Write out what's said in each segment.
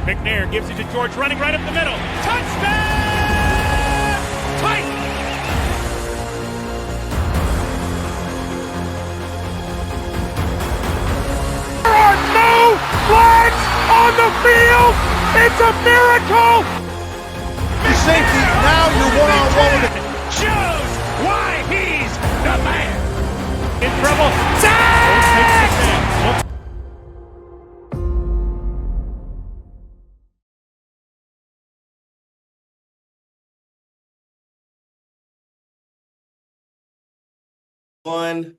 McNair gives it to George, running right up the middle. Touchdown! Titans! There are no flags on the field! It's a miracle! Safety, now you're one-on-one with it. Shows why he's the man! In trouble. Sack! One,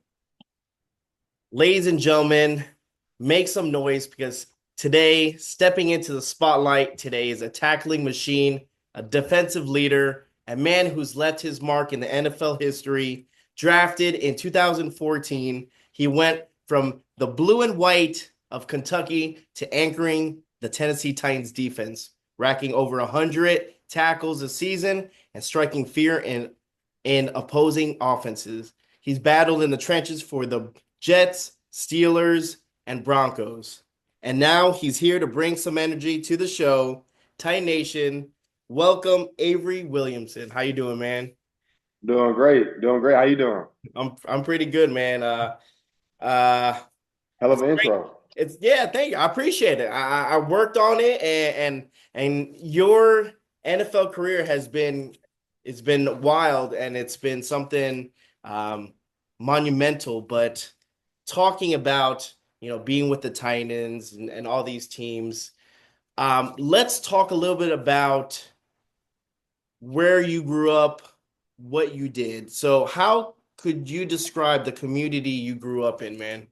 ladies and gentlemen, make some noise because today, stepping into the spotlight today is a tackling machine, a defensive leader, a man who's left his mark in the NFL history. Drafted in 2014, he went from the blue and white of Kentucky to anchoring the Tennessee Titans defense, racking over 100 tackles a season and striking fear in opposing offenses. He's battled in the trenches for the Jets, Steelers, and Broncos. And now he's here to bring some energy to the show. Titan Nation, welcome Avery Williamson. How you doing, man? Doing great. How you doing? I'm pretty good, man. Hell of an intro. Thank you. I appreciate it. I worked on it, and your NFL career it's been wild, and it's been something monumental. But talking about being with the Titans and all these teams, let's talk a little bit about where you grew up, what you did. So how could you describe the community you grew up in, man?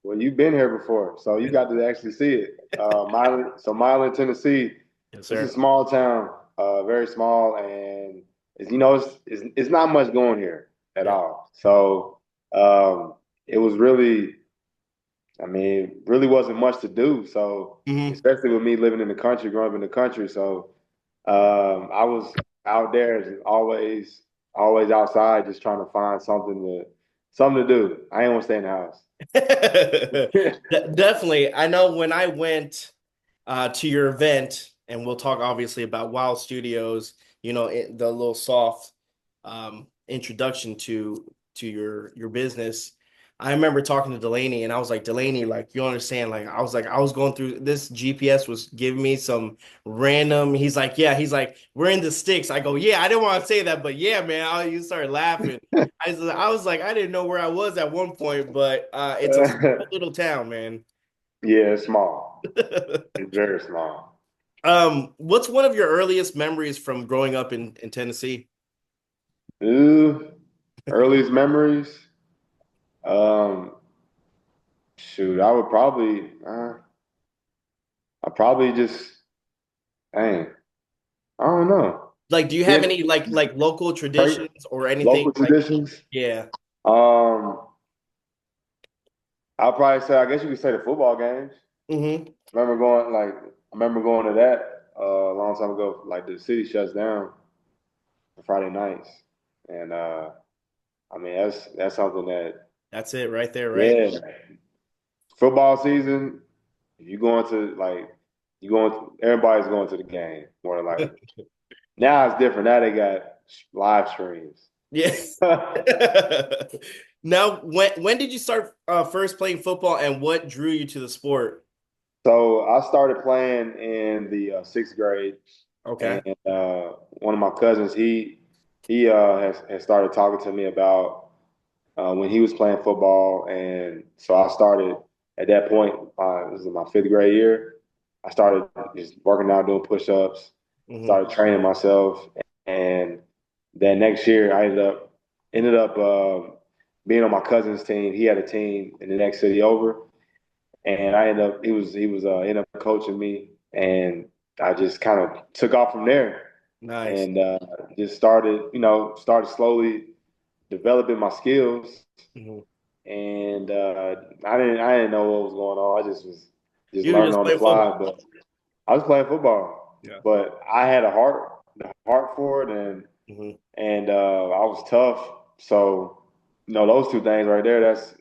Well, you've been here before, so you got to actually see it. Milan, Tennessee. Yes, sir. It's a small town, very small, and it's not much going here at all. So it was really wasn't much to do. So especially with me living in the country, growing up in the country, so I was out there just always outside, just trying to find something to do. I ain't want to stay in the house. Definitely. I know when I went to your event, and we'll talk obviously about Wild Studios, the little soft introduction to your business. I remember talking to Delaney, and I was like, Delaney, like, you understand, like, I was going through this. GPS was giving me some random. He's like, we're in the sticks. I go, yeah, I didn't want to say that, but yeah, man. You started laughing. I was like, I didn't know where I was at one point, but it's a small little town, man. Yeah, it's small. It's very small. What's one of your earliest memories from growing up in Tennessee? Earliest memories. Shoot, I would probably, I don't know. Like, do you have any like local traditions or anything? Local traditions? Yeah. I'll probably say, I guess you could say the football games. Mm-hmm. I remember going to that a long time ago. Like the city shuts down on Friday nights, and that's something that. That's it right there, right? Yeah. Football season, everybody's going to the game more than likely. Now it's different. Now they got live streams. Yes. Now, when did you start first playing football, and what drew you to the sport? So I started playing in the sixth grade. Okay. And one of my cousins, he has started talking to me about when he was playing football, and so I started at that point. It was in my fifth grade year. I started just working out, doing push-ups, started training myself, and then next year I ended up being on my cousin's team. He had a team in the next city over, and he was ended up coaching me, and I just kind of took off from there. Nice. And just started slowly developing my skills, and I didn't know what was going on. I just learning on the fly. But I was playing football, but I had the heart for it, and I was tough. So those two things right there.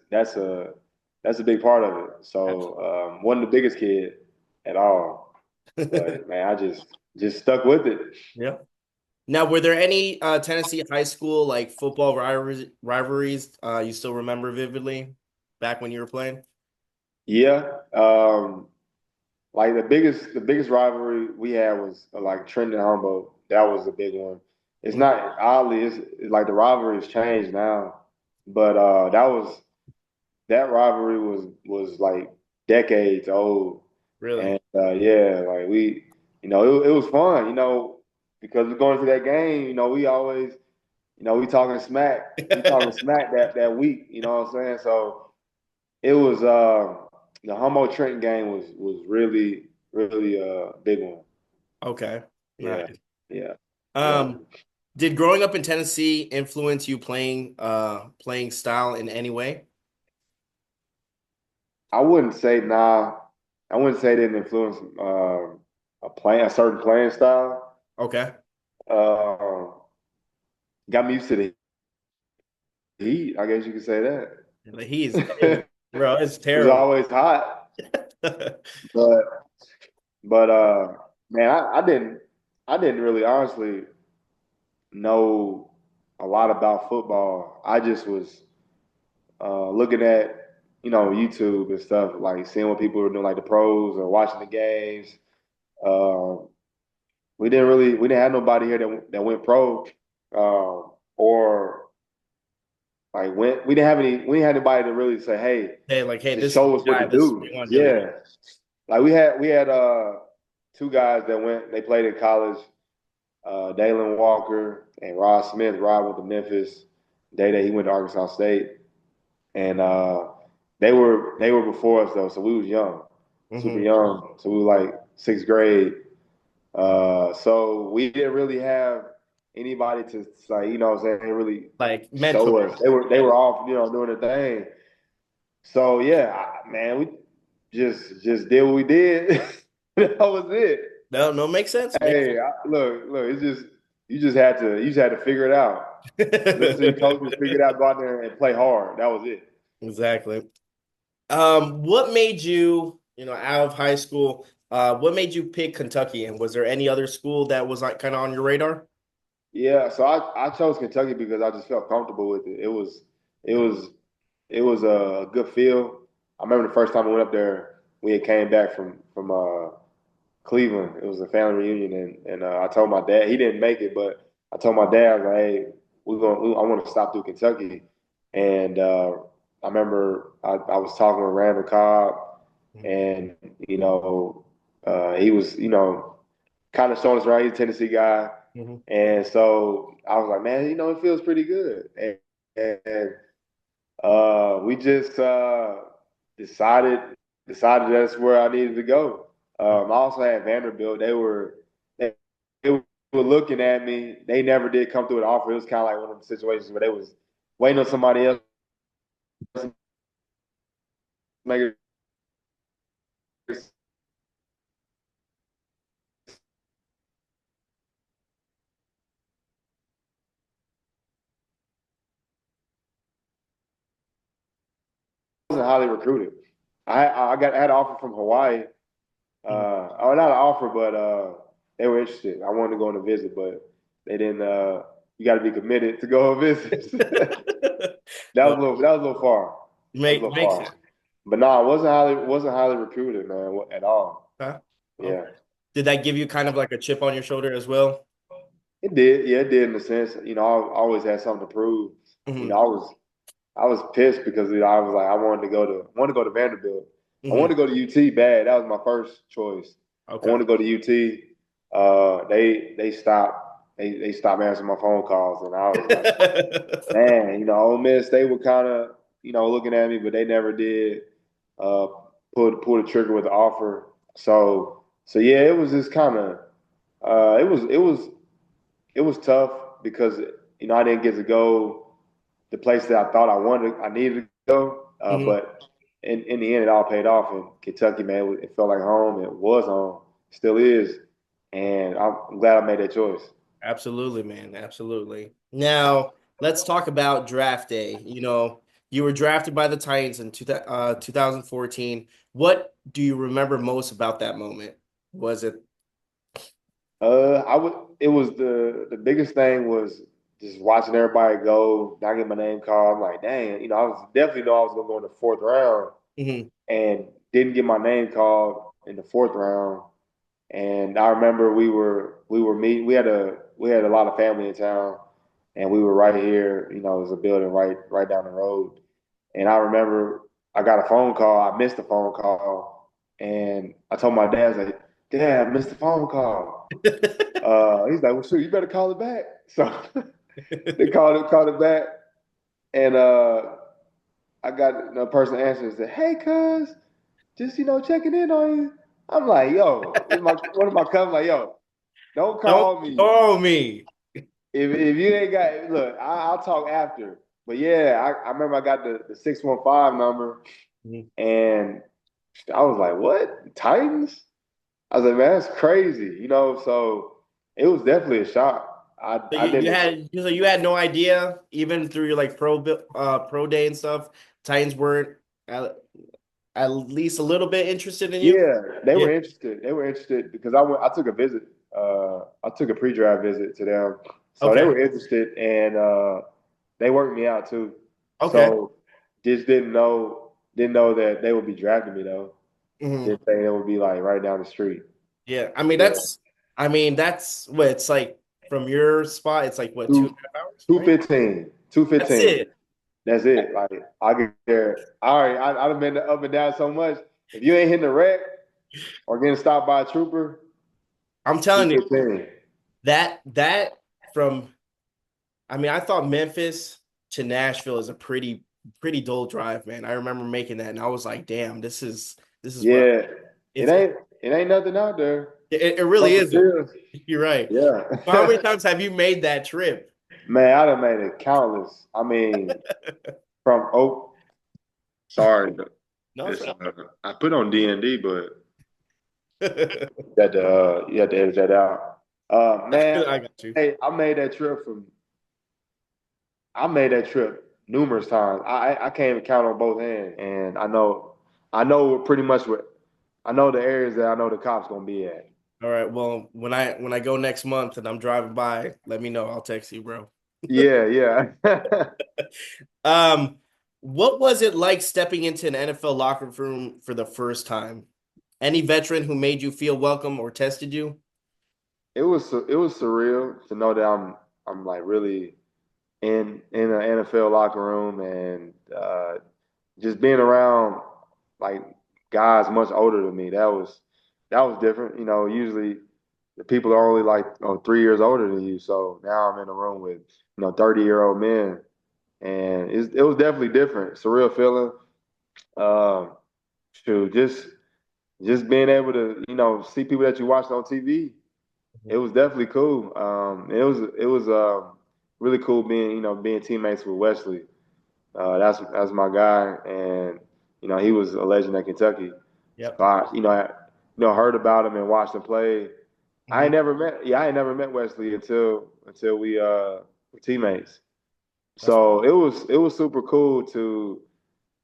That's a big part of it. So wasn't the biggest kid at all. But man, I just stuck with it. Yeah. Now, were there any Tennessee high school like football rivalries you still remember vividly back when you were playing? Yeah. Like the biggest rivalry we had was like Trenton Humboldt. That was the big one. It's Mhm. not oddly, it's like the rivalry has changed now, but that rivalry was like decades old, Really? and yeah, like it was fun, because we're going to that game. We always, we talking smack that week. You know what I'm saying? So it was the Humboldt Trenton game was really a big one. Okay. Yeah, Nice. yeah, yeah. Um, did growing up in Tennessee influence you playing style in any way? I wouldn't say nah. I wouldn't say it didn't influence a certain playing style. Okay. Uh, got me used to the heat. I guess you could say that. He's It bro, it's was terrible. always hot, but but man, I didn't really honestly know a lot about football. I just was looking at YouTube and stuff, like seeing what people were doing, like the pros or watching the games. Um, we didn't have nobody here that went pro, or like we didn't have anybody to really say, hey, Hey, just this is show the us what guy. to This is what do. you want to do. Yeah, like we had two guys that they played in college, Dalen Walker and Rod Smith. Rod went to Memphis. Day he went to Arkansas State, and they were before us though, so we was young, super Hmm. young. So we were like sixth grade. So we didn't really have anybody to say, what I'm saying, really Like show mentor. us. They were off, doing their thing. So yeah, man, we just did what we did. That was it. No, no, makes sense. Makes Hey, look, you just had to figure it out. Listen to your sense. coaches, figure it out, go out there and play hard. That was it. Exactly. What made you, out of high school, what made you pick Kentucky? And was there any other school that was like kind of on your radar? Yeah, so I chose Kentucky because I just felt comfortable with it. It was a good feel. I remember the first time I went up there, we had came back from Cleveland. It was a family reunion, and I told my dad. He didn't make it, but I told my dad, I was like, "Hey, I want to stop through Kentucky." And I remember I was talking with Randall Cobb, and you know, he was kind of showing us around. He's a Tennessee guy, Mhm. and so I was like, "Man, it feels pretty good." And we just decided decided that's where I needed to go. I also had Vanderbilt. They were looking at me. They never did come through an offer. It was kind of like one of the situations where they was waiting on somebody else to make it. Wasn't highly recruited. I had an offer from Hawaii. Or not an offer, but they were interested. I wanted to go on a visit, but they didn't. You got to be committed to go on visits. No, That was a little far. That was a little makes far. sense. But no, it wasn't highly recruited, man, at all. Huh? Yeah, Okay. Did that give you kind of like a chip on your shoulder as well? it did. Yeah, it did in a sense. I always had something to prove. You know, Hmm. I was pissed because I was like, I wanted to go to Vanderbilt. I Hmm. wanted to go to UT bad. That was my first choice. I Okay. wanted to go to UT. They stopped answering my phone calls, and I was like, man, Ole Miss, they were kind of looking at me, but they never did uh, pull the trigger with the offer. So yeah, it was just kind of it was tough because I didn't get to go the place that I thought I needed to go. Mhm. But in the end, it all paid off. In Kentucky, man, it felt like home. It was home, still is, and I'm glad I made that choice. Absolutely, man. Absolutely. Now, let's talk about draft day. You were drafted by the Titans in 2014. What do you remember most about that moment? Was it? It was the biggest thing was just watching everybody go, not get my name called. I'm like, dang, I was definitely know I was gonna go in the fourth round Mhm. and didn't get my name called in the fourth round. And I remember we were meeting. We had a lot of family in town, and we were right here. There's a building right down the road. And I remember I got a phone call. I missed the phone call, and I told my dad, I was like, "Dad, I missed the phone call." He's like, "Well, shoot, you better call it back." So they called it back, and I got the person answering and said, "Hey, cuz, just checking in on you." I'm like, "Yo," one of my cousins like, "Yo, don't Don't call me call me. if you ain't got. Look, I'll talk after." But yeah, I remember I got the 615 number, Mhm. and I was like, "What, Titans?" I was like, "Man, that's crazy," So it was definitely a shock. I So I you didn't. had no idea even through your like pro day and stuff. Titans weren't at least a little bit interested in you. Yeah, they Yeah. were interested. They were interested because I took a visit. I took a pre-draft visit to them, so they Okay. were interested, and they worked me out too. Okay. So just didn't know that they would be drafting me though. Mhm. Didn't think it would be like right down the street. Yeah. Yeah, That's what it's like from your spot. It's like what, two and two a half hours, two right? fifteen, two That's fifteen. it. That's it. Like I get there. All right, I've been up and down so much. If you ain't hitting the wreck or getting stopped by a trooper, I'm two telling you fifteen. that from I thought Memphis to Nashville is a pretty dull drive, man. I remember making that and I was like, damn, this is rough. Yeah, it It's ain't it ain't nothing out there. it really But isn't. still, You're right. So how many yeah. times have you made that trip? Man, I done made it countless. I mean, from Oak. Sorry, No, it's, sir. I put on D&D, but I you had to edit that out. Man, got you. hey, I made that trip numerous times. I can't even count on both hands, and I know pretty much what I know the areas that I know the cops gonna be at. All right. Well, when I go next month and I'm driving by, let me know. I'll text you, bro. Yeah, yeah. Um, what was it like stepping into an NFL locker room for the first time? Any veteran who made you feel welcome or tested you? It was surreal to know that I'm like really in an NFL locker room and just being around like guys much older than me. That was different. Usually the people are only like 3 years older than you. So now I'm in a room with 30-year-old men, and it was definitely different. Surreal feeling. Um, to just being able to see people that you watched on TV. It was definitely cool. It was really cool being teammates with Wesley. That's my guy, and he was a legend at Kentucky. So Yep. I heard about him and watched him play. Mhm. I ain't never met Wesley until we were teammates. That's So it was super cool to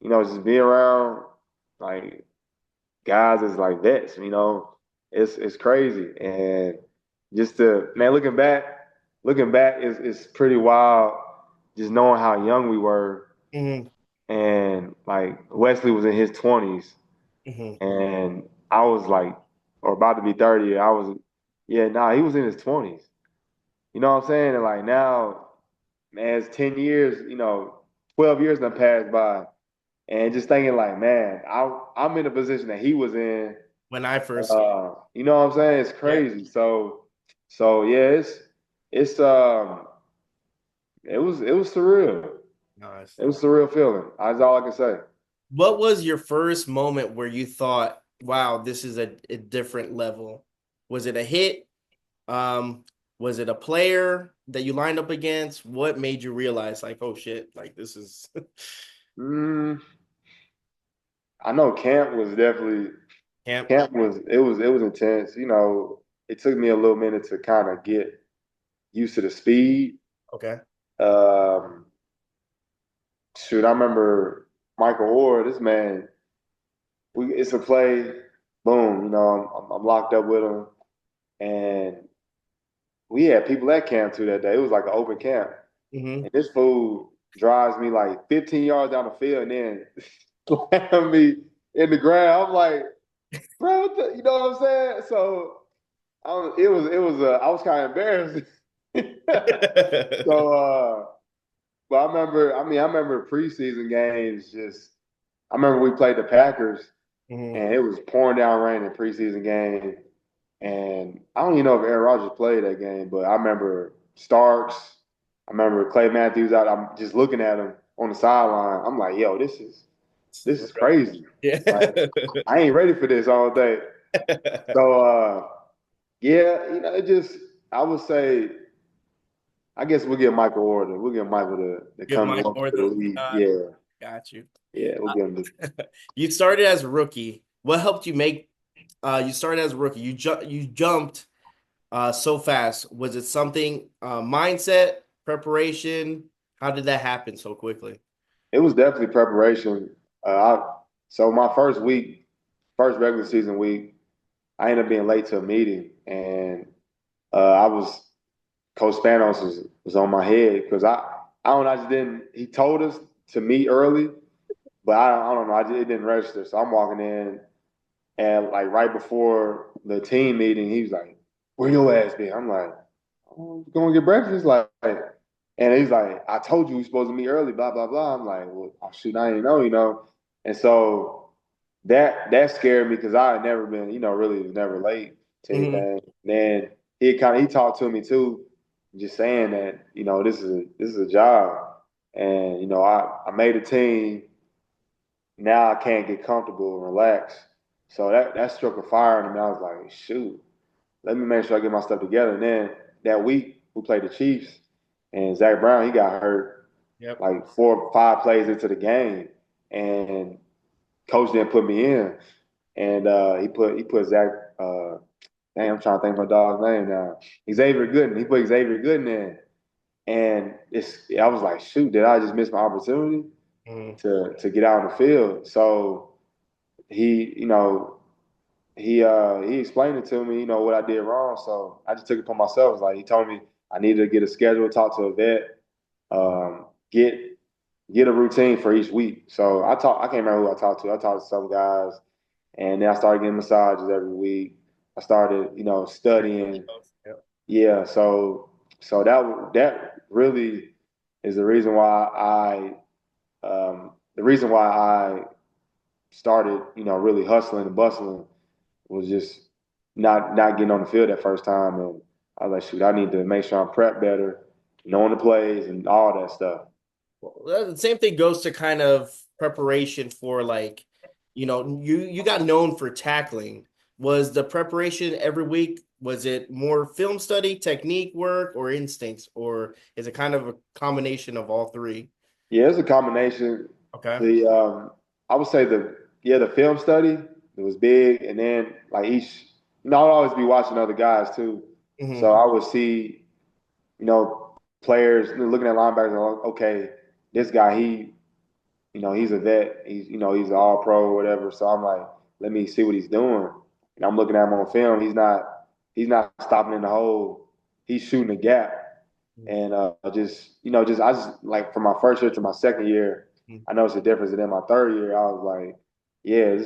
just be around like guys is like vets. It's crazy, and just to man looking back is pretty wild. Just knowing how young we were, Mhm. and like Wesley was in his 20s, Mhm. and I was like, or about to be 30. I was, yeah, nah, he was in his 20s. You know what I'm saying? And like now, man, it's 10 years. 12 years done passed by, and just thinking like, man, I'm in a position that he was in. When I first, You know what I'm saying? It's yeah, crazy. So yeah, it's it was surreal. nice. It was a surreal feeling. That's all I can say. What was your first moment where you thought, "Wow, this is a different level"? Was it a hit? Um, was it a player that you lined up against? What made you realize, like, oh shit, like this is Mm, I know camp was definitely camp? camp was it was intense. It took me a little minute to kind of get used to the speed. Okay. Um, Shoot, I remember Michael Orr. This man, it's a play. boom, I'm locked up with him. And we had people at camp too that day. It was like an open camp. Mm-hmm. And this fool drives me like 15 yards down the field and then slam me in the ground. I'm like, bro, you know what I'm saying? So I was kind of embarrassed. So, but I remember preseason games. I remember we played the Packers, Mm-hmm. and it was pouring down rain in preseason game. And I don't even know if Aaron Rodgers played that game, but I remember Starks. I remember Clay Matthews out. I'm just looking at him on the sideline. I'm like, yo, this is crazy. Yeah. Like, I ain't ready for this all day. So, yeah, I would say, I guess we'll get Michael Orton. We'll get Michael to Give come Mike up more to the than league. Yeah, got you. yeah, we'll get him. You started as a rookie. What helped you make you started as a rookie? You jumped so fast. Was it something mindset, preparation? How did that happen so quickly? It was definitely preparation. So my first regular season week, I ended up being late to a meeting, and I was Coach Spanos was on my head because I don't know, I just didn't. He told us to meet early, but I don't know, it didn't register. So I'm walking in, and like right before the team meeting, he was like, "Where your ass been?" I'm like, "I'm going to get breakfast." Like, and he's like, "I told you we supposed to meet early." Blah blah blah. I'm like, "Well, oh, shoot, I didn't know." And so that scared me because I had never been, really was never late to Mm-hmm. anything. Then he talked to me too, just saying that this is a job, and I made a team. Now I can't get comfortable and relax. So that struck a fire in me. I was like, shoot, let me make sure I get my stuff together. And then that week we played the Chiefs, and Zach Brown, he got hurt Yep. like 4 or 5 plays into the game, and coach didn't put me in, and he put Zach. I'm trying to think of my dog's name now. Xavier Gooden. He put Xavier Gooden in, and I was like, shoot, did I just miss my opportunity Mm-hmm. to get out on the field? So he, he explained it to me, what I did wrong. So I just took it for myself. Like he told me I needed to get a schedule, talk to a vet, get a routine for each week. So I can't remember who I talked to. I talked to some guys, and then I started getting massages every week. I started, studying. Yep. Yeah, so that really is the reason why I started, really hustling and bustling was just not getting on the field that first time, and I was like, shoot, I need to make sure I'm prepped better, knowing the plays and all that stuff. Well, the same thing goes to kind of preparation for like, you got known for tackling. Was the preparation every week? Was it more film study, technique work, or instincts, or is it kind of a combination of all three? Yeah, it's a combination. Okay. The I would say the film study it was big, and then like I'd always be watching other guys too. So Mm-hmm. I would see, players looking at linebackers and like, okay, this guy he's a vet, he's an all pro or whatever. So I'm like, let me see what he's doing. And I'm looking at him on film. He's not stopping in the hole. He's shooting a gap. And I just like from my first year to my second year, I noticed a difference. And then my third year, I was like, yeah,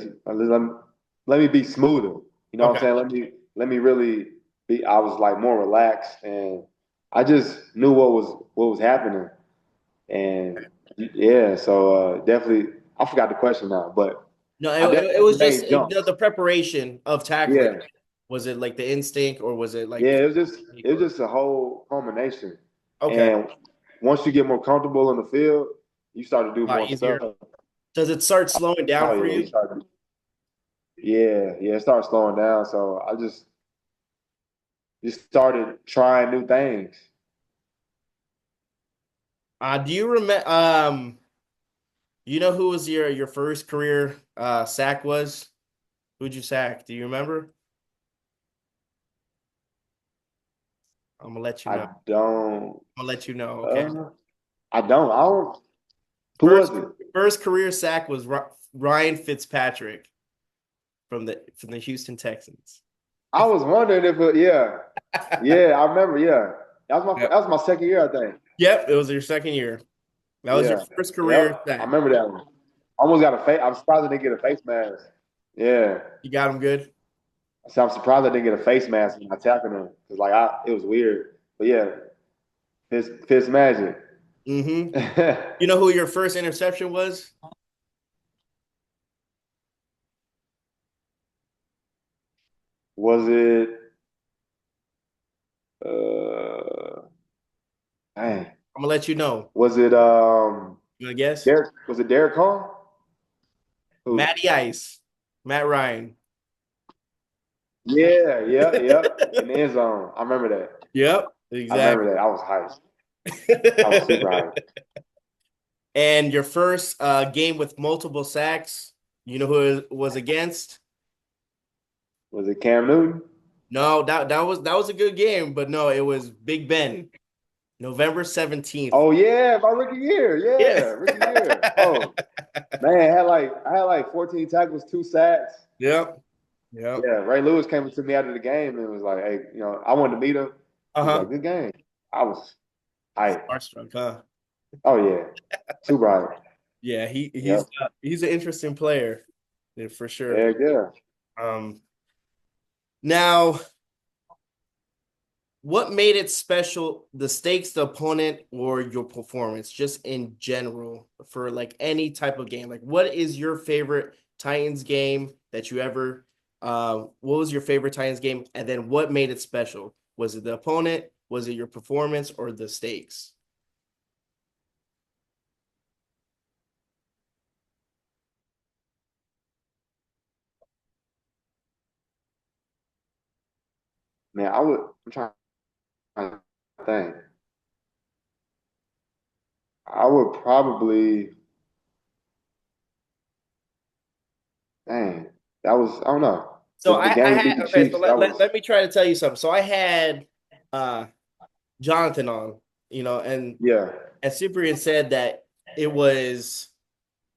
let me be smoother. You know what I'm Okay. saying? Let me really be. I was like more relaxed, and I just knew what was happening. And yeah, so definitely, I forgot the question now, but No, I it was definitely just made jumps. the preparation of tackling. Yeah, Was it like the instinct, or was it yeah, like it was just a whole combination. okay, And once you get more comfortable in the field, you start to do a lot more easier? stuff. Does it start slowing down Oh for yeah, you? it started slowing down. So I just started trying new things. Do you remember? You know who was your first career sack was? Who'd you sack? Do you remember? I'm gonna let you know. I don't. I'm gonna let you know. Okay. Uh, I don't. I don't. Who was First it? first career sack was Ryan Fitzpatrick. from the Houston Texans. I was wondering if yeah. I remember, yeah. That was my second year, I think. Yep, it was your second year. That was your first career Yep. sack. I remember that one. Almost got a face. I'm surprised I didn't get a face mask. Yeah. You got him good? So I'm surprised I didn't get a face mask when I tackled him. Cause it was weird. But yeah, Fitz magic. Mm-hmm. You know who your first interception was? Was it dang. I'm gonna let you know. Was it You wanna guess? Derek Carr? Who? Matty Ice. Matt Ryan. Yeah. In the end zone. I remember that. Yep, I remember that. I was hyped. I was super hyped. And your first game with multiple sacks, you know who it was against? Was it Cam Newton? No, that was a good game, but no, it was Big Ben. November 17th. Oh yeah, my rookie year. Yeah. Rookie year. Oh man, I had like 14 tackles, 2 sacks. Yep. Yeah, Ray Lewis came up to me after the game and was like, "Hey, I wanted to meet him." He was like, "Good game." I was hyped. Starstruck, huh? Oh yeah, super hyped. Yeah, he's an interesting player, for sure. Yeah. Now, what made it special? The stakes, the opponent, or your performance, just in general, for like any type of game. Like, what is your favorite Titans game that you ever? What was your favorite Titans game, and then what made it special? Was it the opponent? Was it your performance, or the stakes? Man, I'm trying to think. I would probably, dang, that was, I don't know. So The I game we beat had the okay. So Chiefs, that was, let me try to tell you something. So I had Jonathan on, and yeah. Cyprian said that it was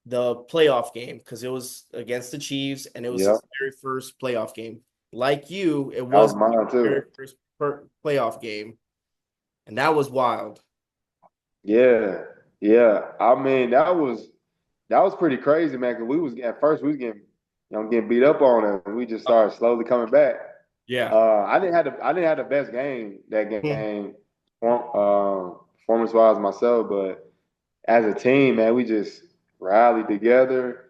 the playoff game because it was against the Chiefs and it was his very first playoff game. Like you, it That was was mine the very too. first playoff game, and that was wild. Yeah. I mean, that was pretty crazy, man. Cause at first we was getting beat up on it, and we just started slowly coming back. Yeah. I didn't have the best game that game, performance wise myself, but as a team, man, we just rallied together.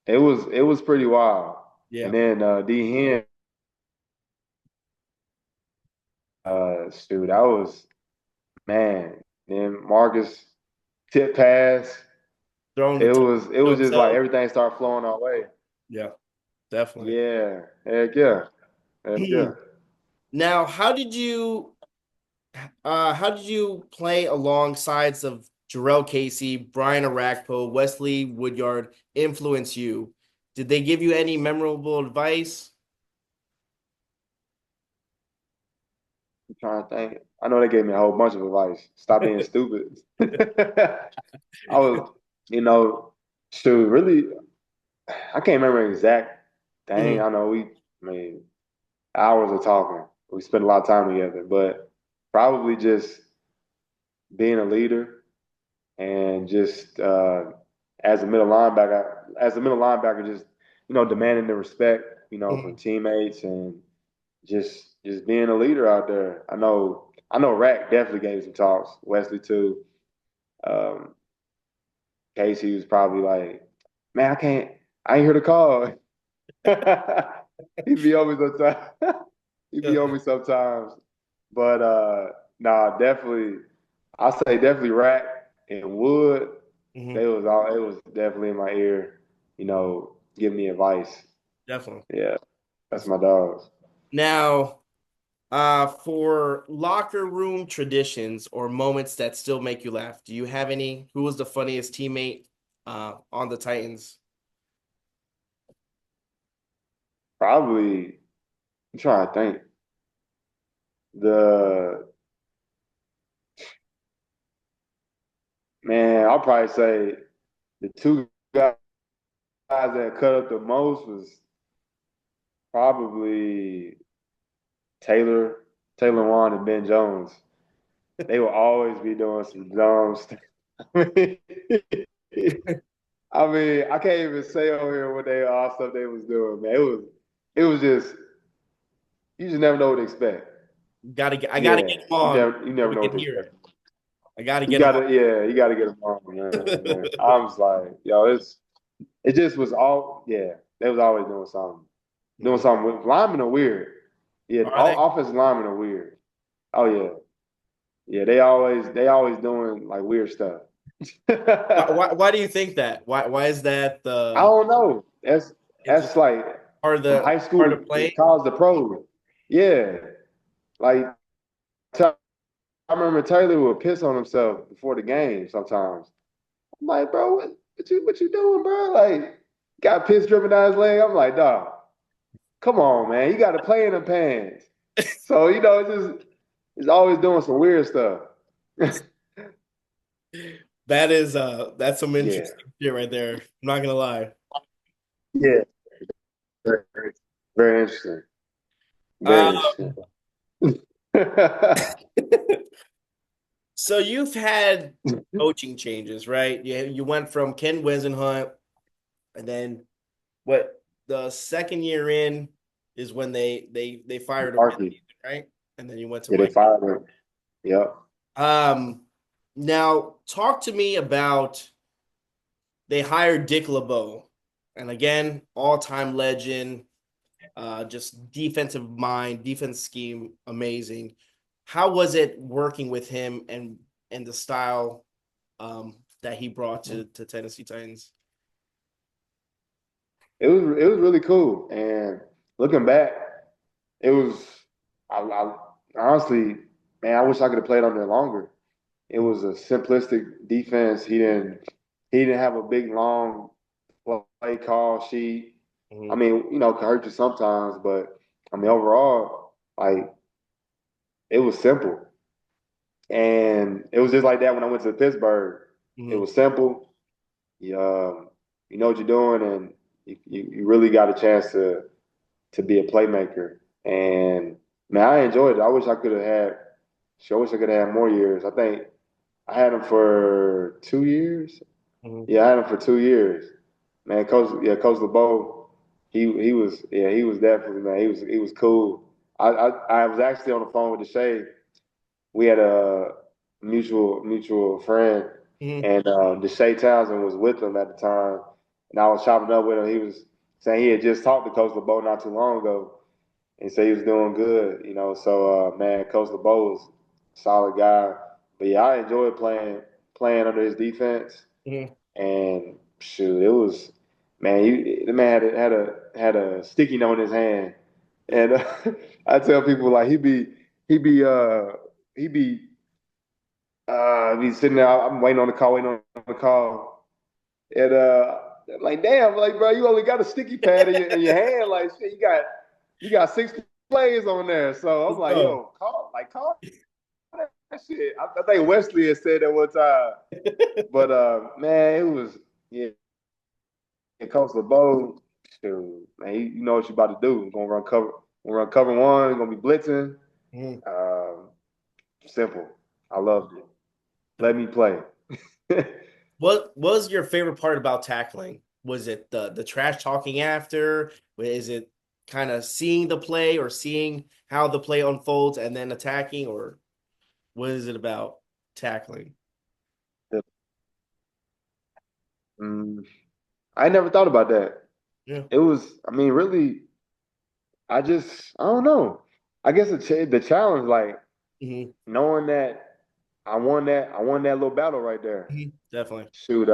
It was pretty wild. Yeah. And then D Hen, shoot, that was man. Then Marcus tip pass. Throwing It the was just like himself. everything started flowing our way. Yeah, definitely. Yeah, heck yeah, heck yeah. Now, how did you play alongside of Jarrell Casey, Brian Arakpo, Wesley Woodyard influence you? Did they give you any memorable advice? I'm trying to think. I know they gave me a whole bunch of advice. Stop being stupid. I was, shoot, really, I can't remember an exact thing. I know I mean, hours of talking. We spent a lot of time together, but probably just being a leader and just as a middle linebacker, just demanding the respect, from teammates and just being a leader out there. I know Rack definitely gave some talks. Wesley too. Um, Casey was probably like, man, I ain't hear the call. He'd be on me sometimes. He'd be on me sometimes. But nah, definitely, I say definitely Rack and Wood. It was definitely in my ear, giving me advice. Definitely. Yeah, that's my dogs. Now, for locker room traditions or moments that still make you laugh, do you have any? Who was the funniest teammate on the Titans? Probably, I'm trying to think. The Man, I'll probably say the two guys that cut up the most was probably Taylor Wan and Ben Jones. They will always be doing some dumb stuff. I mean, I can't even say over here what they all stuff they was doing, man. It was just you just never know what to expect. I Yeah, gotta get him on you so never we know what can to hear expect. it. I gotta You get him gotta, yeah, you gotta get them on, man. I was like, yo, it just was all, yeah. They was always doing something. Doing on. something with linemen are weird. Yeah, Are they? all offensive linemen are weird. Oh yeah. Yeah, they always doing like weird stuff. I Why do you think that? Why is that the don't know. it's That's just like from high school part of to playing? college to pro. Yeah. Like I remember Taylor would piss on himself before the game sometimes. I'm like, bro, what you doing, bro? Like, got piss dripping down his leg. I'm like, dog, come on, man. You got to play in the pants. So, it's always doing some weird stuff. That is that's some Yeah. interesting shit right there. I'm not gonna lie. Yeah. Very, very interesting. Very Um, interesting. so you've had coaching changes, right? You went from Ken Wisenhunt, and then what the second year in is when they fired him, Marky. right? And then you went to Yeah, they Mike. fired him. Yep. Um, now talk to me about they hired Dick LeBeau, and again, all-time legend, just defensive mind, defense scheme, amazing. How was it working with him and the style that he brought to Tennessee Titans? It was really cool. And looking back, it was I honestly, man, I wish I could have played on there longer. It was a simplistic defense. He didn't have a big long play call sheet. I Mhm. mean, could hurt you sometimes, but I mean overall, like it was simple. And it was just like that when I went to Pittsburgh. It Mhm. was simple. You know what you're doing, and you really got a chance to be a playmaker. And man, I enjoyed it. I wish I could have had. I wish I could have had more years. I think I had him for 2 years. Mhm. Yeah, I had him for 2 years. Man, Coach LeBeau, he was definitely, man. He was cool. I was actually on the phone with Deshae. We had a mutual friend, Mhm. and Deshae Townsend was with him at the time, and I was chopping up with him. He was saying he had just talked to Coach LeBeau not too long ago, and said he was doing good. So man, Coach LeBeau was a solid guy. But yeah, I enjoyed playing under his defense. Mhm. And shoot, it was man. The man had a sticky note in his hand, and I tell people like he be he be be sitting there. I'm waiting on the call, and like damn, like bro, you only got a sticky pad in your hand. Like shit, you got 6 plays on there. So I'm like, Oh. yo, call that shit. I think Wesley had said that one time, but man, it was yeah. And Coach LeBeau, shoot, man, you know what you about to do. You're gonna run cover one, you're gonna be blitzing. Mhm. Um, Simple. I loved it. Let me play. What was your favorite part about tackling? Was it the trash talking after? Is it kind of seeing the play or seeing how the play unfolds and then attacking, or what is it about tackling? Mm, I never thought about that. Yeah. It was, I mean, really, I don't know. I guess the challenge, like Mhm. knowing that I won that little battle right there. Mhm. Definitely. Shoot,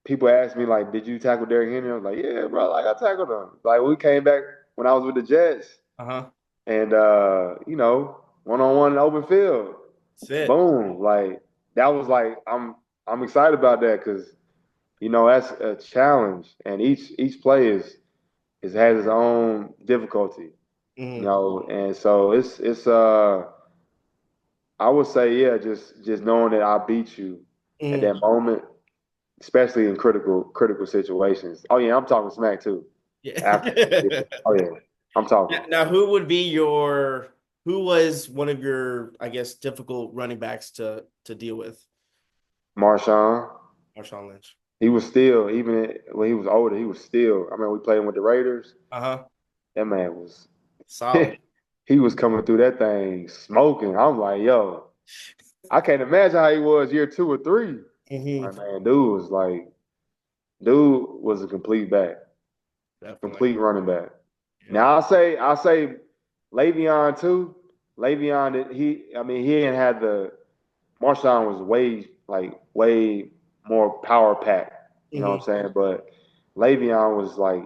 people ask me like, "Did you tackle Derrick Henry?" I was like, "Yeah, bro. Like I tackled him. Like we came back when I was with the Jets, Uh-huh. and 1-on-one in the open field, That's it. boom. Like that was like I'm excited about that because that's a challenge, and each play is has its own difficulty. Mhm. And so it's I would say yeah, just knowing that I beat you at Mhm. that moment, especially in critical situations. Oh yeah, I'm talking smack too. After, Yeah. yeah. Oh yeah, I'm talking. Now, who was one of your, I guess, difficult running backs to deal with? Marshawn. Marshawn Lynch. He was still, even when he was older, he was still. I mean, we played him with the Raiders. Uh-huh. That man was, Solid. he was coming through that thing smoking. I'm like, yo, I can't imagine how he was year 2 or 3. Hmm. Like, man, dude was a complete back, Definitely. complete running back. Yeah. Now I say Le'Veon too. Le'Veon, I mean, he ain't had the Marshawn was way more power pack. You know what Hmm. I'm saying? But Le'Veon was like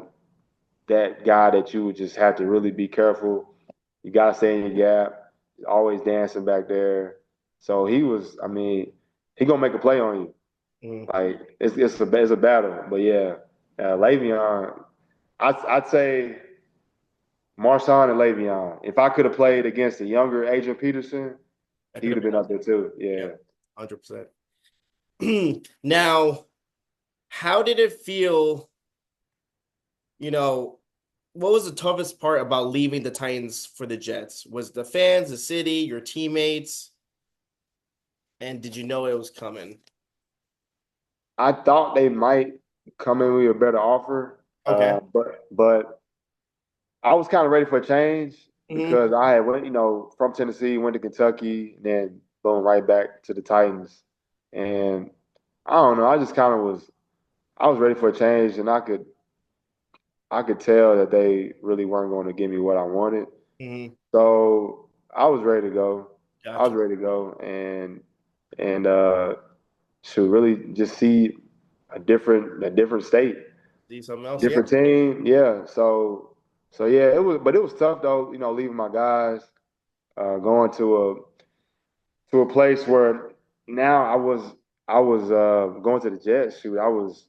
that guy that you would just have to really be careful. You gotta stay in your gap. Always dancing back there. So he was. I mean, he gonna make a play on you. Hmm. Like it's a battle. But yeah, Le'Veon. I'd say Marshawn and Le'Veon. If I could have played against a younger Adrian Peterson, That he could would have have been been up up there too. there. Yeah. Yep. 100%. Now, how did it feel? You know, what was the toughest part about leaving the Titans for the Jets? Was the fans, the city, your teammates? And did you know it was coming? I thought they might come in with a better offer, Okay. but I was kind of ready for a change Hmm. because I had went, from Tennessee, went to Kentucky, and then boom, right back to the Titans. And I don't know, I just kind of I was ready for a change, and I could tell that they really weren't going to give me what I wanted. Hmm. So I was ready to go. I was Gotcha. ready to go, and should really just see a different state. See something else? Yeah. Different team, yeah. So yeah, but it was tough though. Leaving my guys, going to a place where now I was going to the Jets. Shoot, I was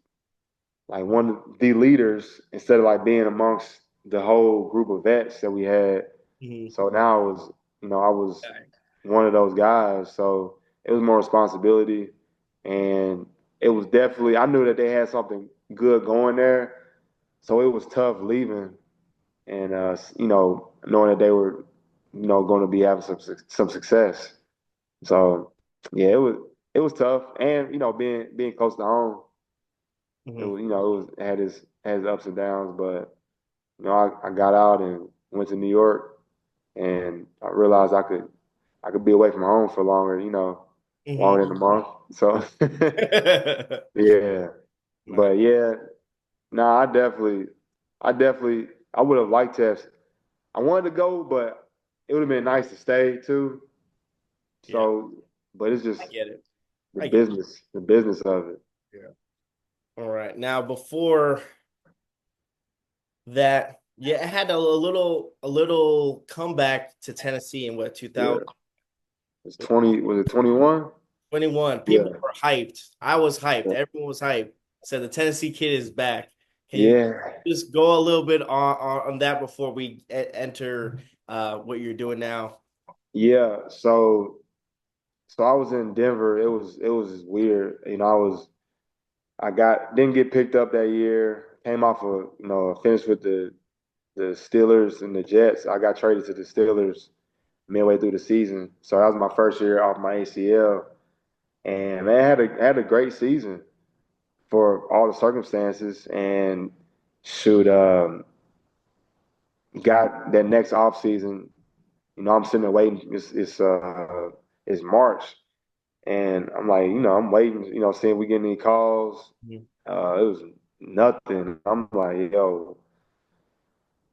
like one of the leaders instead of like being amongst the whole group of vets that we had. Hmm. So now I was one of those guys. So it was more responsibility, and it was definitely I knew that they had something good going there. So it was tough leaving, and knowing that they were, going to be having some success. So yeah, it was tough, and being close to home, it Hmm. was it had its ups and downs, but I got out and went to New York, and I realized I could be away from home for longer, Hmm. longer than a month. So yeah, Nah. but yeah, no, I definitely, I would have liked to have. I wanted to go, but it would have been nice to stay too. Yeah, So, but it's I just get it. the I get it. business of it. Yeah. All right. Now, before that, yeah, I had a little comeback to Tennessee in what Yeah, 2021. it's 20. Was it 21? People Yeah, were hyped. I was hyped. yeah, Everyone was hyped. Said the Tennessee kid is back. Can you yeah. just go a little bit on that before we enter what you're doing now? Yeah. So I was in Denver. It was weird. I didn't get picked up that year. Came off finished with the Steelers and the Jets. I got traded to the Steelers midway through the season. So that was my first year off my ACL. And man, I had a great season for all the circumstances. And shoot, got that next off season. I'm sitting there waiting. It's March, and I'm like, I'm waiting. Seeing if we get any calls. Mhm. It was nothing. I'm like, yo,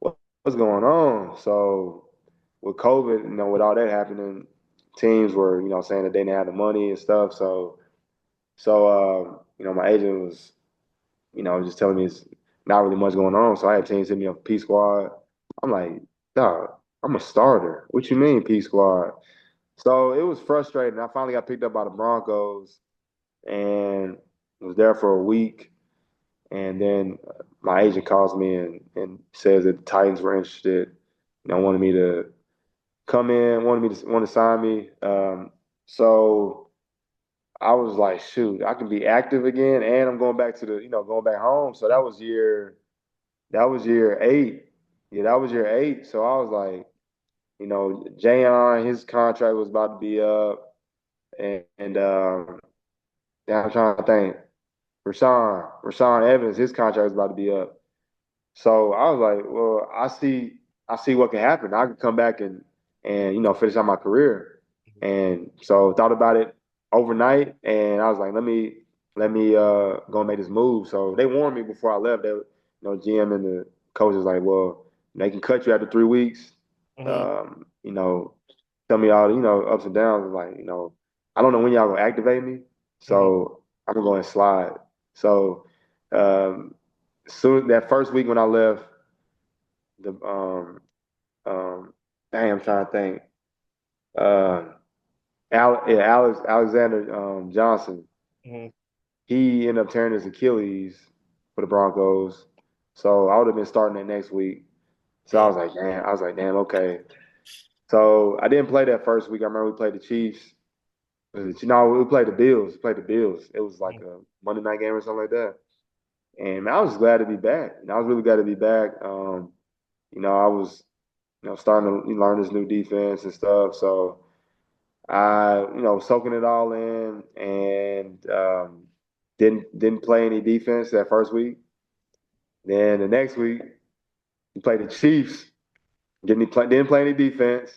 what's going on? So with COVID, with all that happening, teams were, saying that they didn't have the money and stuff. So my agent was, just telling me it's not really much going on. So I had teams hit me up P Squad. I'm like, dog, I'm a starter. What you mean P Squad? So it was frustrating. I finally got picked up by the Broncos and was there for a week. And then my agent calls me and says that the Titans were interested. Wanted me to come in, want to sign me. So I was like, shoot, I can be active again, and I'm going back home. So that was that was year 8. Yeah, that was year 8. So I was like, Jayon, his contract was about to be up, and yeah, I'm trying to think. Rashawn Evans, his contract was about to be up. So I was like, well, I see what can happen. I could come back and finish out my career. And so thought about it overnight, and I was like, let me go and make this move. So they warned me before I left. GM and the coach was like, well, they can cut you after 3 weeks. Mhm. You know, tell me all ups and downs. Like, I don't know when y'all gonna activate me, Mhm. so I'm gonna go and slide. So um, soon that first week when I left, the um, dang, I'm trying to think. Uh, Alexander Johnson, Mhm. he ended up tearing his Achilles for the Broncos. So I would have been starting that next week. So I Damn. was like, damn. I was like, damn, okay. So I didn't play that first week. I remember we played the Chiefs. We played the Bills. We played the Bills. It was like Mhm. a Monday night game or something like that. And man, I was glad to be back. And I was really glad to be back. I was, starting to learn this new defense and stuff. So I, soaking it all in and didn't play any defense that first week. Then the next week, we played the Chiefs. Didn't play any defense.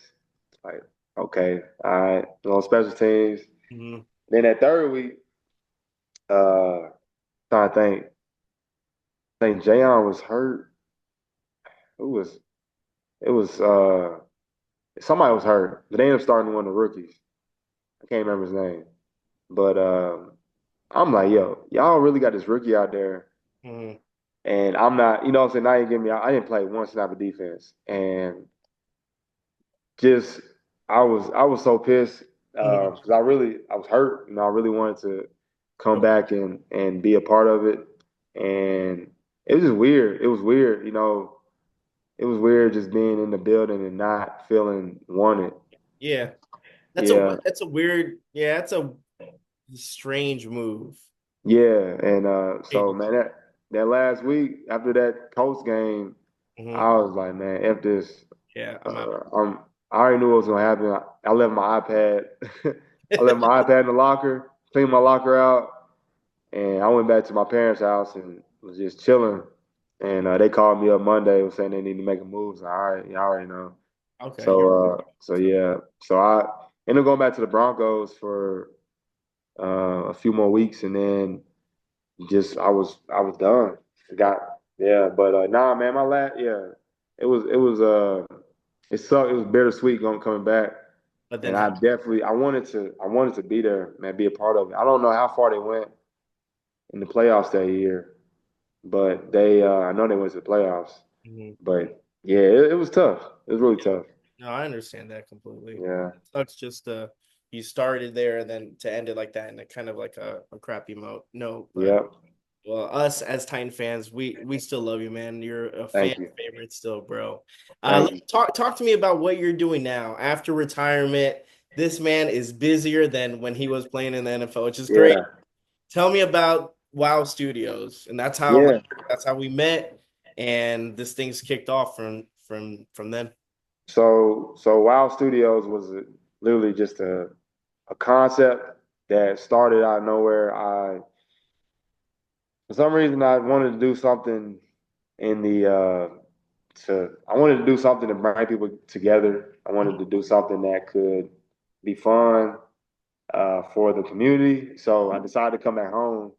Like, okay, all right, on special teams. Mhm. Then that third week, uh, trying to think Jayon was hurt. Who was it was somebody was hurt, but they ended up starting one of the rookies. I can't remember his name. But I'm like, yo, y'all really got this rookie out there, Mhm. and I'm not, what I'm saying, I didn't play one snap of defense. And just I was so pissed Mhm. because I was hurt. I really wanted to come Okay. back and be a part of it. And it was just weird. It was weird, it was weird just being in the building and not feeling wanted. Yeah. Yeah. That's a weird. Yeah, that's a strange move. Yeah. And so Hey. man, that last week after that Colts game, Mhm. I was like, man, F this. Yeah, I'm out. I already knew what was gonna happen. I left my iPad. I left my iPad in the locker, cleaned my locker out, and I went back to my parents' house and was just chilling. And they called me up Monday, was saying they need to make a move. So, all right, you already know. Okay, you're So yeah. So I ended up going back to the Broncos for a few more weeks, and then just I was done. Got yeah, but nah, man, my last yeah, it was it sucked. It was bittersweet going coming back, but then and how? I wanted to be there, man, be a part of it. I don't know how far they went in the playoffs that year, but they I know they went to the playoffs. Mhm. But yeah, it was tough. It was really Yeah. tough. No, I understand that completely. Yeah. It sucks just you started there and then to end it like that in a kind of like a crappy note. But Yeah. well, us as Titan fans, we still love you, man. You're a fan Thank you. favorite still, bro. Thank you. Talk to me about what you're doing now after retirement. This man is busier than when he was playing in the NFL, which is great. Yeah. Tell me about Wow Studios, and Yeah. that's how we met, and this thing's kicked off from then. So Wow Studios was literally just a concept that started out of nowhere. For some reason, I wanted to do something in the I wanted to do something to bring people together. I wanted to do something that could be fun for the community. So I decided to come back home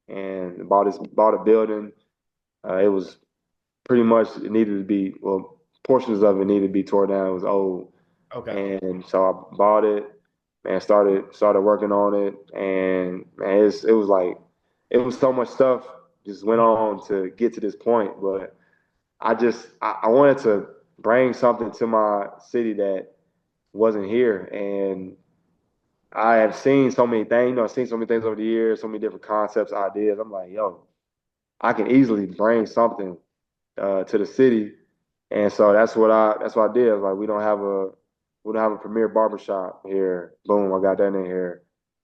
and bought a building. It was pretty much it needed to be portions of it needed to be torn down. It was old, Okay. and so I bought it and started working on it. And man, it was like it was so much stuff just went on to get to this point. But I wanted to bring something to my city that wasn't here, and I have seen so many things. I've seen so many things over the years, so many different concepts, ideas. I'm like, yo, I can easily bring something to the city, and so that's what I did. I was like, we don't have a premier barbershop here. Boom, I got that in here.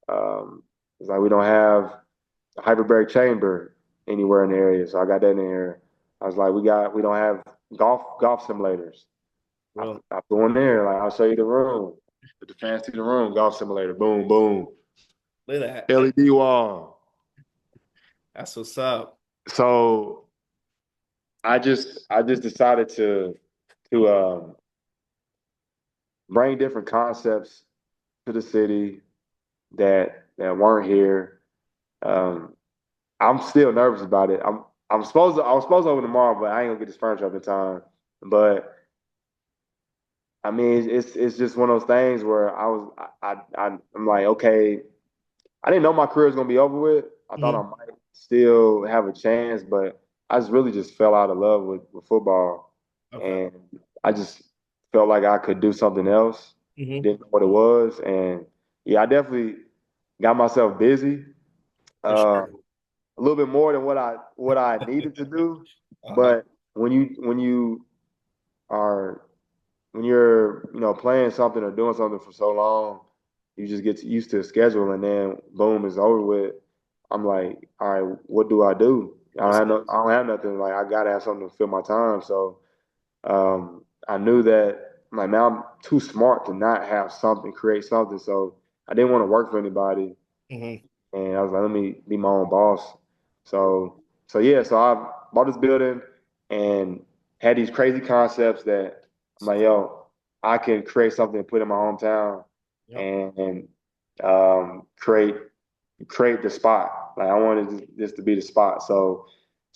It's like we don't have a hyperbaric chamber anywhere in the area, so I got that in here. I was like, we don't have golf simulators. Well, I go in there, like I'll show you the room. Let the fans see the room, golf simulator, boom, boom. look at that. LED wall. That's what's up. So I just decided to bring different concepts to the city that weren't here. Um, I'm still nervous about it. I was supposed to open tomorrow, but I ain't gonna get this furniture up in time. But I mean, it's just one of those things where I'm like, okay, I didn't know my career was gonna be over with. I thought I Mhm. might still have a chance, but I just really just fell out of love with football, Okay. and I just felt like I could do something else. Hmm. Didn't know what it was, and yeah, I definitely got myself busy, For sure. a little bit more than what I needed to do. Uh-huh. But when you are when you're playing something or doing something for so long, you just get used to the schedule, and then boom, it's over with. I'm like, all right, what do I do? What's I don't have nothing. Like I gotta have something to fill my time. So I knew that like now I'm too smart to not have something, create something. So I didn't want to work for anybody, hmm and I was like, let me be my own boss. So yeah, so I bought this building and had these crazy concepts that I'm like, yo, I can create something and put in my hometown Yep. and create the spot. Like I wanted this to be the spot. So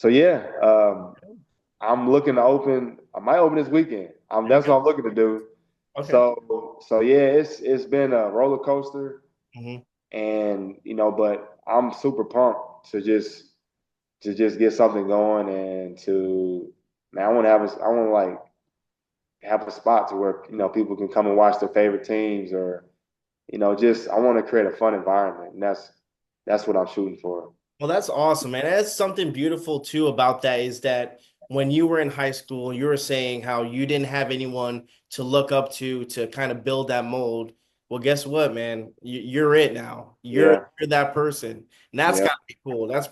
yeah, I'm looking to open. I might open this weekend. There you That's go. what I'm looking to do. Okay. So yeah, it's been a roller coaster, Hmm. and but I'm super pumped to just get something going and to man, I want to like have a spot to where people can come and watch their favorite teams or just I want to create a fun environment, and that's what I'm shooting for. Well, that's awesome, man. That's something beautiful too about that is that when you were in high school, you were saying how you didn't have anyone to look up to kind of build that mold. Well, guess what, man? You're it now. Yeah, You're that person, and that's yeah, gotta be cool. That's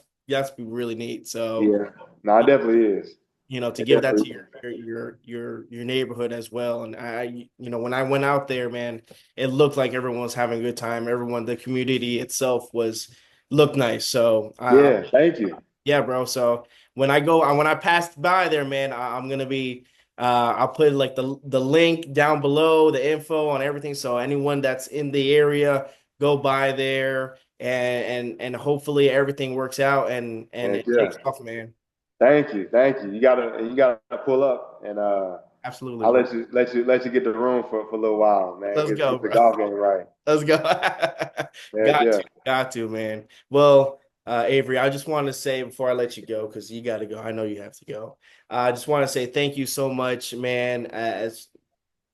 be really neat. So, yeah. No, it definitely is. to It give that to definitely is. your neighborhood as well. And when I went out there, man, it looked like everyone was having a good time. Everyone, the community itself looked nice. So, Yeah, thank you. yeah, bro. So when I pass by there, man, I'm gonna be I'll put like the link down below, the info on everything. So anyone that's in the area, go by there and hopefully everything works out and Heck it yeah. takes off, man. Thank you. Thank you. You gotta pull up and Absolutely, I'll bro. let you get the room for a little while, man. Let's go, Get the bro. golf game right. Let's go. Heck yeah. Got to, man. Well, Avery, I just want to say before I let you go, because you got to go. I know you have to go. I just want to say thank you so much, man, as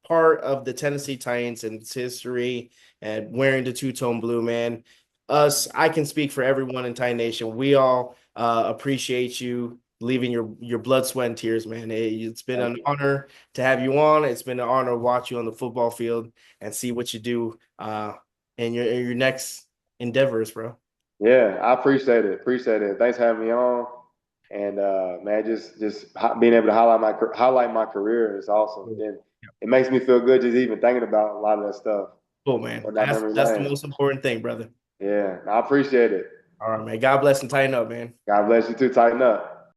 part of the Tennessee Titans and its history and wearing the two-tone blue, man. I can speak for everyone in Titan Nation. We all appreciate you leaving your blood, sweat, and tears, man. It's been Thank an you. honor to have you on. It's been an honor to watch you on the football field and see what you do in your next endeavors, bro. Yeah, I appreciate it. Appreciate it. Thanks for having me on. And man, being able to highlight my career is awesome. And it makes me feel good just even thinking about a lot of that stuff Cool, man. on that memory That's the lane. most important thing, brother. Yeah, I appreciate it. All right, man. God bless and tighten up, man. God bless you too. Tighten up.